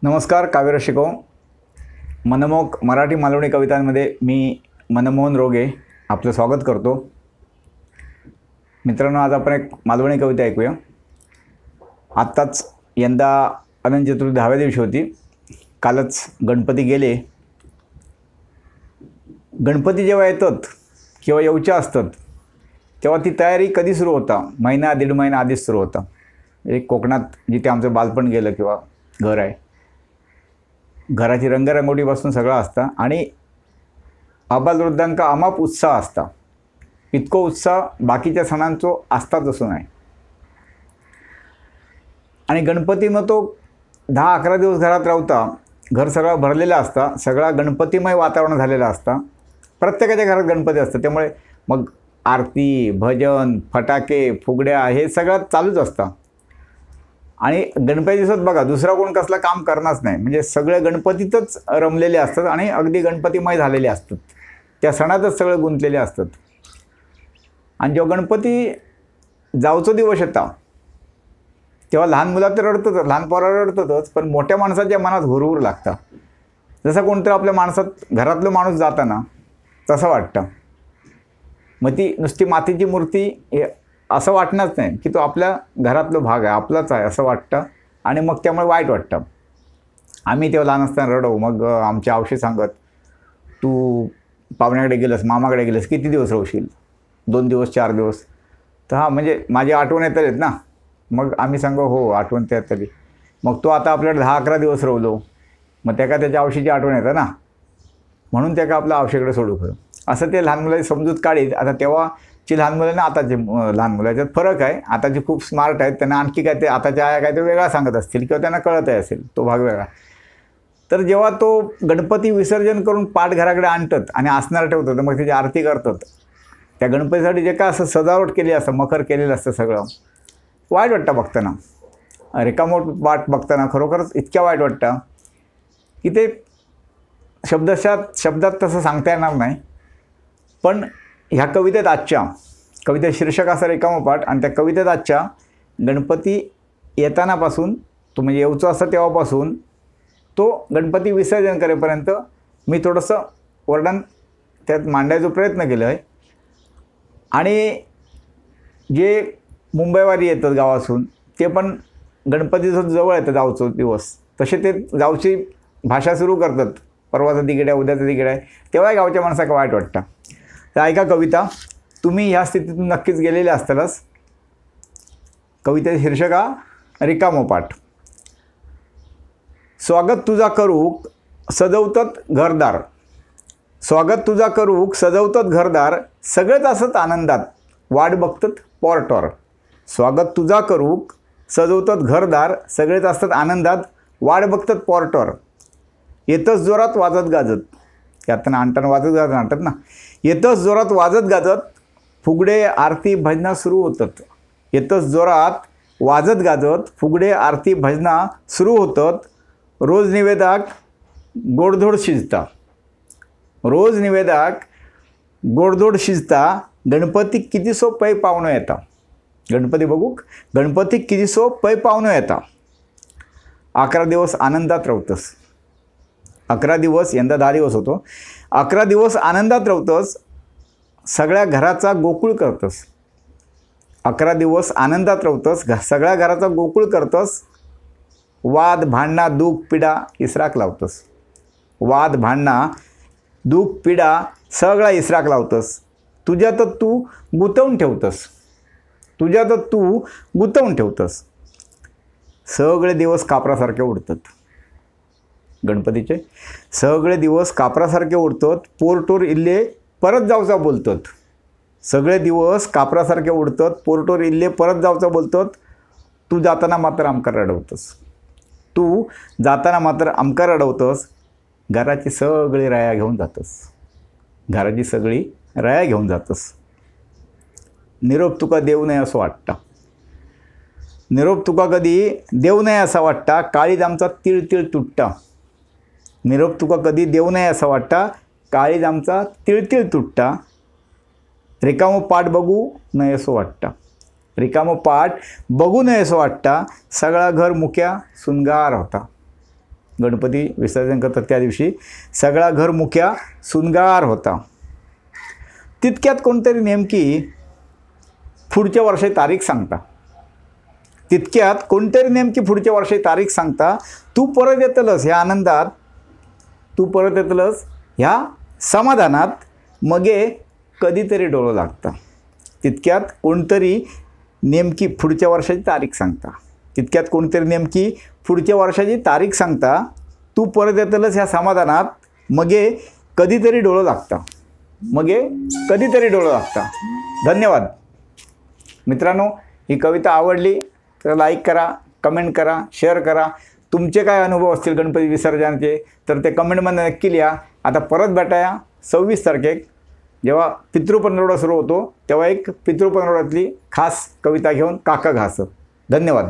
नमस्कार. काव्य शिको मनमोहक मराठी मालवणी कवितांमध्ये मी मनमोहन रोगे आपलं स्वागत करतो. मित्रांनो, आज आपण एक मालवणी कविता ऐकूया. आत्ताच यंदा अनंत चतुर्थी 10व्या दिवशी होती. कालच गणपती गेले. गणपती जेव्हा येतात किंवा येऊच्या असतात तेव्हा ती तयारी कधी सुरू होता? महिना दीड महिना आधीच सुरू होता. एक कोकणात जिथे आमचं बालपण गेलं किंवा घर आहे, घराची रंगरंगोटीपासून सगळं असतं आणि आबालवृद्धांका अमाप उत्साह असता. इतको उत्साह बाकीच्या सणांचो असताच असं नाही. आणि गणपती मग तो 10-11 दिवस घरात राहता. घर सगळं भरलेलं असतं, सगळा गणपतीमय वातावरण झालेलं असतं. प्रत्येकाच्या घरात गणपती असतं, त्यामुळे मग आरती, भजन, फटाके, फुगड्या हे सगळं चालूच असतं. आणि गणपती दिवसात बघा दुसरा कोण कसला काम करणारच नाही, म्हणजे सगळे गणपतीतच रमलेले असतात आणि अगदी गणपतीमय झालेले असतात. त्या सणातच सगळे गुंतलेले असतात. आणि जेव्हा गणपती जावचो दिवस येता तेव्हा लहान मुलं तर रडतच, लहान पोरं रडतातच, पण मोठ्या माणसाच्या मनात हुरहुर लागतं. जसं कोणतरी आपल्या माणसात घरातलं माणूस जाताना तसं वाटतं. मग ती नुसती मातीची मूर्ती असं वाटणंच नाही की तो आपल्या घरातला भाग आहे, आपलाच आहे असं वाटतं. आणि मग त्यामुळे वाईट वाटतं. आम्ही तेव्हा लहान असताना रडवू. मग आमची आवशी सांगत, तू पाहुण्याकडे गेलंस, मामाकडे गेलंस, किती दिवस राहशील? 2 दिवस 4 दिवस? तर हां, म्हणजे माझी आठवण येत आहेत ना. मग आम्ही सांगू हो आठवण त्यात तरी. मग तो आता आपल्याकडे 10-11 दिवस राहलो, मग त्याच्या आवशीची आठवण येतं ना, म्हणून त्याला आपल्या आवशीकडे सोडू खरं असं ते लहान मुलाची समजूत काढीत. आता तेव्हाची लहान मुलं ना आताची लहान मुलं याच्यात फरक आहे. आताची खूप स्मार्ट आहेत, त्यांना आणखी काय ते आताच्या आया काय ते वेगळा सांगत असतील किंवा त्यांना कळतही असेल, तो भाग वेगळा. तर जेव्हा तो गणपती विसर्जन करून पाठ घराकडे आणतात आणि आसनार ठेवतात, मग त्याची आरती करतात. त्या गणपतीसाठी जे काय असं सजावट केली असतं, मखर केलेलं असतं, सगळं वाईट वाटतं बघताना. रिकामोट पाठ बघताना खरोखरच इतक्या वाईट वाटतं की ते शब्दात तसं सांगता येणार नाही. पण ह्या कवितेत आजच्या कवितेत शीर्षक असं रिकामोपाठ, आणि त्या कवितेत आजच्या गणपती येतानापासून तो म्हणजे येऊचं असं तेव्हापासून तो गणपती विसर्जन करेपर्यंत मी थोडंसं वर्णन त्यात मांडायचा प्रयत्न केला आहे. आणि जे मुंबईवारी येतात गावातून ते पण गणपतीचं जवळ येतं जावचं दिवस, तसे ते जावची भाषा सुरू करतात. परवाचा तिकीट आहे, उद्याचं तिकीट आहे, तेव्हा गावच्या माणसाला वाईट वाटतं. तर ऐका कविता. तुम्ही ह्या स्थितीतून नक्कीच गेलेले असतालच. कवितेचे शीर्षक रिकामोपाठ. स्वागत तुझा करूक सजवतात घरदार, स्वागत तुझा करूक सजवतात घरदार, सगळेच असत आनंदात वाट बघतात पोर्टवर. स्वागत तुझा करूक सजवतात घरदार, सगळेच असतात आनंदात वाट बघतात पोर्टवर. येतच जोरात वाजत गाजत, यातना आणताना वाजत गाजत आणतात ना, येतच जोरात वाजत गाजत फुगडे आरती भजना सुरू होतात. येतच जोरात वाजत गाजत फुगडे आरती भजना सुरू होतात. रोज निवेदक गोडधोड शिजता, रोज निवेदक गोडधोड शिजता, गणपती किती सो पै पावणं येता. गणपती बघू, गणपती किती सो पै पावणं येता. 11 दिवस आनंदात राहतस. 11 दिवस, यंदा 10 दिवस होतो. 11 दिवस आनंदात राहतस, सगळ्या घराचा गोकुळ करतस. 11 दिवस आनंदात राहतस, सगळ्या घराचा गोकुळ करतस. वाद भांडणा दुःख पिढा इसराक लावतस. वाद भांडणा दुःख पिढा सगळा इसराक लावतस. तुझ्यातच तू गुंतवून ठेवतस, तुझ्यातच तू गुंतवून ठेवतस. सगळे दिवस कापरासारखे उडतात. गणपतीचे सगळे दिवस कापरासारखे उडतात. पोरटोर इल्ले परत जावचा बोलतात. सगळे दिवस कापरासारखे उडतात, पोरटोर इल्ले परत जावचा बोलतात. तू जाताना मात्र आमका रडवतस, तू जाताना मात्र आमका रडवतस. घराची सगळी राया घेऊन जातस, घराची सगळी राया घेऊन जातस. निरोप तुका देऊ नये असं वाटतं, निरोप तुका कधी देऊ नये असा वाटता. काळीज आमचा तिळतिळ तुटता. निरोप तुका कधी देऊ नये असं वाटता, काळीज आमचा तिळतिळ तुटता. रिकामो पाठ बघू नये असं वाटतं, रिकामो पाठ बघू नये असं वाटतं. सगळा घर मुक्या सुनगार होता. गणपती विसर्जन करतात त्या दिवशी सगळा घर मुख्या सुनगार होता. तितक्यात कोणतरी नेमकी पुढच्या वर्षाची तारीख सांगता. तितक्यात कोणतरी नेमकी पुढच्या वर्षाची तारीख सांगता. तू परत येतलस ह्या आनंदात, तू परत येतलस ह्या समाधानात, मगे कधीतरी डोळं लागतं. तितक्यात कोणतरी नेमकी पुढच्या वर्षाची तारीख सांगता. तितक्यात कोणतरी नेमकी पुढच्या वर्षाची तारीख सांगता. तू परत येतलस ह्या समाधानात, मगे कधीतरी डोळं लागतं, मगे कधीतरी डोळं लागतं. धन्यवाद मित्रांनो. ही कविता आवडली तर लाईक करा, कमेंट करा, शेअर करा. तुमचे काय अनुभव असतील गणपती विसर्जनाचे तर ते कमेंटमध्ये नक्की लिहा. आता परत भेटाया 26 तारखेक, जेव्हा पितृपंधरवडा सुरू होतो तेव्हा एक पितृपंधरवड्यातली खास कविता घेऊन काका घास. धन्यवाद.